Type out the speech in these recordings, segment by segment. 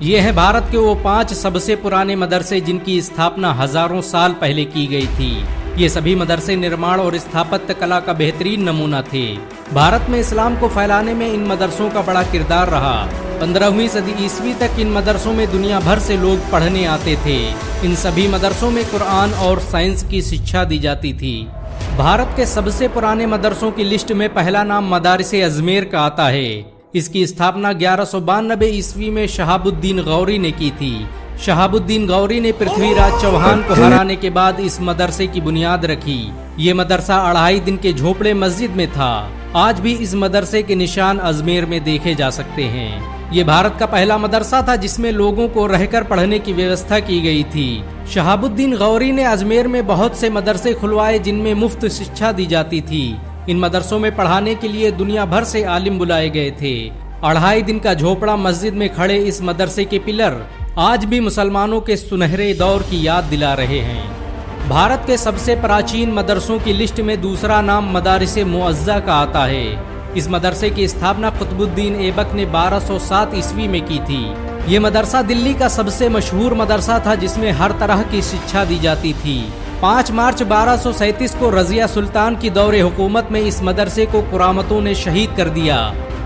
ये हैं भारत के वो 5 सबसे पुराने मदरसे जिनकी स्थापना हजारों साल पहले की गई थी। ये सभी मदरसे निर्माण और स्थापत्य कला का बेहतरीन नमूना थे। भारत में इस्लाम को फैलाने में इन मदरसों का बड़ा किरदार रहा। 15वीं सदी ईस्वी तक इन मदरसों में दुनिया भर से लोग पढ़ने आते थे। इन सभी मदरसों में कुरान और साइंस की शिक्षा दी जाती थी। भारत के सबसे पुराने मदरसों की लिस्ट में पहला नाम मदारिस अजमेर का आता है। इसकी स्थापना 1192 ईस्वी में शहाबुद्दीन गौरी ने की थी। शहाबुद्दीन गौरी ने पृथ्वीराज चौहान को हराने के बाद इस मदरसे की बुनियाद रखी। ये मदरसा 2.5 दिन के झोपड़े मस्जिद में था। आज भी इस मदरसे के निशान अजमेर में देखे जा सकते हैं। ये भारत का पहला मदरसा था जिसमें लोगों को रहकर पढ़ने की व्यवस्था की गई थी। शहाबुद्दीन गौरी ने अजमेर में बहुत से मदरसे खुलवाए जिनमें मुफ्त शिक्षा दी जाती थी। इन मदरसों में पढ़ाने के लिए दुनिया भर से आलिम बुलाए गए थे। 2.5 दिन का झोपड़ा मस्जिद में खड़े इस मदरसे के पिलर आज भी मुसलमानों के सुनहरे दौर की याद दिला रहे हैं। भारत के सबसे प्राचीन मदरसों की लिस्ट में दूसरा नाम मदारिस मुअज़्ज़ा का आता है। इस मदरसे की स्थापना कुतुबुद्दीन ऐबक ने 1207 ईस्वी में की थी। ये मदरसा दिल्ली का सबसे मशहूर मदरसा था जिसमें हर तरह की शिक्षा दी जाती थी। 5 मार्च 1237 को रजिया सुल्तान की दौरे हुकूमत में इस मदरसे को कुरामतों ने शहीद कर दिया,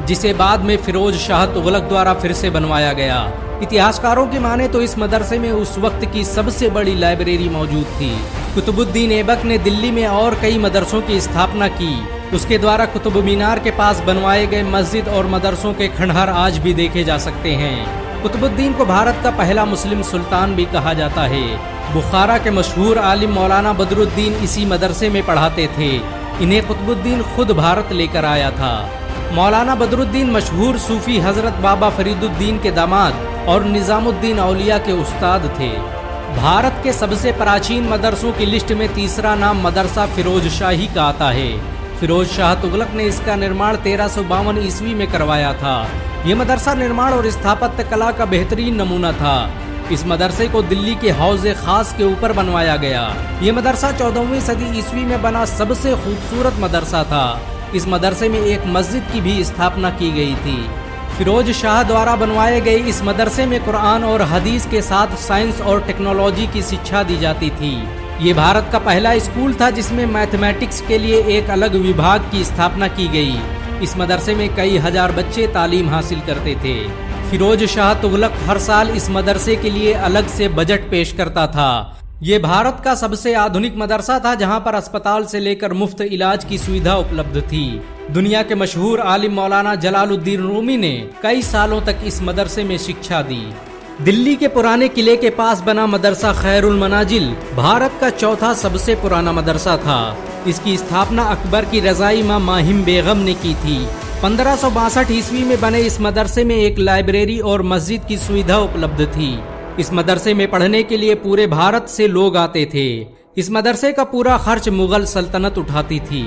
जिसे बाद में फिरोज शाह तुगलक द्वारा फिर से बनवाया गया। इतिहासकारों की माने तो इस मदरसे में उस वक्त की सबसे बड़ी लाइब्रेरी मौजूद थी। कुतुबुद्दीन ऐबक ने दिल्ली में और कई मदरसों की स्थापना की। उसके द्वारा कुतुब मीनार के पास बनवाए गए मस्जिद और मदरसों के खंडहर आज भी देखे जा सकते हैं। कुतुबुद्दीन को भारत का पहला मुस्लिम सुल्तान भी कहा जाता है। बुखारा के मशहूर आलिम मौलाना बदरुद्दीन इसी मदरसे में पढ़ाते थे। इन्हें कुतुबुद्दीन खुद भारत लेकर आया था। मौलाना बदरुद्दीन मशहूर सूफी हजरत बाबा फरीदुद्दीन के दामाद और निजामुद्दीन औलिया के उस्ताद थे। भारत के सबसे प्राचीन मदरसों की लिस्ट में तीसरा नाम मदरसा फिरोज शाही का आता है। फिरोज शाह तुगलक ने इसका निर्माण 1352 ईस्वी में करवाया था। यह मदरसा निर्माण और स्थापत्य कला का बेहतरीन नमूना था। इस मदरसे को दिल्ली के हौज़े खास के ऊपर बनवाया गया। ये मदरसा 14वीं सदी ईस्वी में बना सबसे खूबसूरत मदरसा था। इस मदरसे में एक मस्जिद की भी स्थापना की गई थी। फिरोज शाह द्वारा बनवाए गए इस मदरसे में कुरान और हदीस के साथ साइंस और टेक्नोलॉजी की शिक्षा दी जाती थी। ये भारत का पहला स्कूल था जिसमें मैथमेटिक्स के लिए एक अलग विभाग की स्थापना की गई। इस मदरसे में कई हजार बच्चे तालीम हासिल करते थे। फिरोज शाह तुगलक हर साल इस मदरसे के लिए अलग से बजट पेश करता था। ये भारत का सबसे आधुनिक मदरसा था जहां पर अस्पताल से लेकर मुफ्त इलाज की सुविधा उपलब्ध थी। दुनिया के मशहूर आलिम मौलाना जलालुद्दीन रूमी ने कई सालों तक इस मदरसे में शिक्षा दी। दिल्ली के पुराने किले के पास बना मदरसा खैरुल मनाजिल भारत का चौथा सबसे पुराना मदरसा था। इसकी स्थापना अकबर की रजाई मां माहिम बेगम ने की थी। 1562 ईस्वी में बने इस मदरसे में एक लाइब्रेरी और मस्जिद की सुविधा उपलब्ध थी। इस मदरसे में पढ़ने के लिए पूरे भारत से लोग आते थे। इस मदरसे का पूरा खर्च मुगल सल्तनत उठाती थी।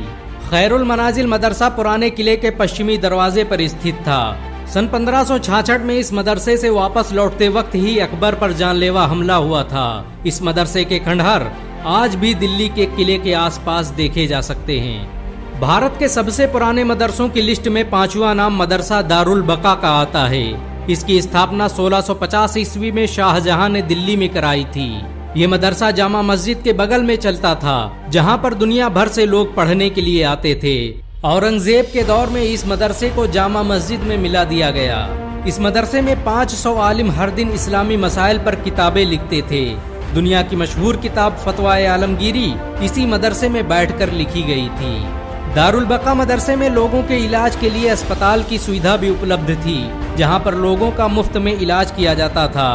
खैरुल मनाजिल मदरसा पुराने किले के पश्चिमी दरवाजे पर स्थित था। सन 1566 में इस मदरसे से वापस लौटते वक्त ही अकबर पर जानलेवा हमला हुआ था। इस मदरसे के खंडहर आज भी दिल्ली के किले के आसपास देखे जा सकते हैं। भारत के सबसे पुराने मदरसों की लिस्ट में 5वां नाम मदरसा दारुल बका का आता है। इसकी स्थापना 1650 ईस्वी में शाहजहां ने दिल्ली में कराई थी। ये मदरसा जामा मस्जिद के बगल में चलता था जहां पर दुनिया भर से लोग पढ़ने के लिए आते थे। औरंगजेब के दौर में इस मदरसे को जामा मस्जिद में मिला दिया गया। इस मदरसे में 500 आलिम हर दिन इस्लामी मसाइल पर किताबें लिखते थे। दुनिया की मशहूर किताब फतवाए आलमगीरी इसी मदरसे में बैठकर लिखी गई थी। दारुल बका मदरसे में लोगों के इलाज के लिए अस्पताल की सुविधा भी उपलब्ध थी, जहां पर लोगों का मुफ्त में इलाज किया जाता था।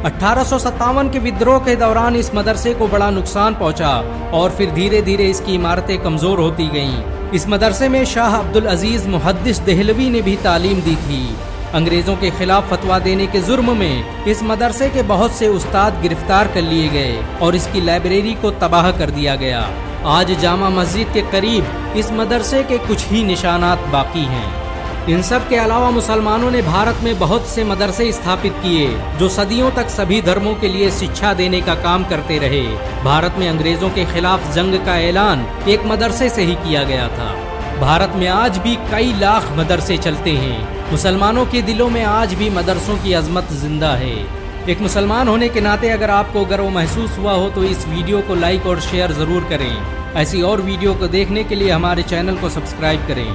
1857 के विद्रोह के दौरान इस मदरसे को बड़ा नुकसान पहुंचा और फिर धीरे धीरे इसकी इमारतें कमजोर होती गईं। इस मदरसे में शाह अब्दुल अजीज मुहद्दिस देहलवी ने भी तालीम दी थी। अंग्रेजों के खिलाफ फतवा देने के जुर्म में इस मदरसे के बहुत से उस्ताद गिरफ्तार कर लिए गए और इसकी लाइब्रेरी को तबाह कर दिया गया। आज जामा मस्जिद के करीब इस मदरसे के कुछ ही निशानात बाकी हैं। इन सब के अलावा मुसलमानों ने भारत में बहुत से मदरसे स्थापित किए जो सदियों तक सभी धर्मों के लिए शिक्षा देने का काम करते रहे। भारत में अंग्रेजों के खिलाफ जंग का ऐलान एक मदरसे से ही किया गया था। भारत में आज भी कई लाख मदरसे चलते हैं। मुसलमानों के दिलों में आज भी मदरसों की अजमत जिंदा है। एक मुसलमान होने के नाते अगर आपको गर्व महसूस हुआ हो तो इस वीडियो को लाइक और शेयर जरूर करें। ऐसी और वीडियो को देखने के लिए हमारे चैनल को सब्सक्राइब करें,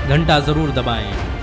घंटा जरूर दबाएं।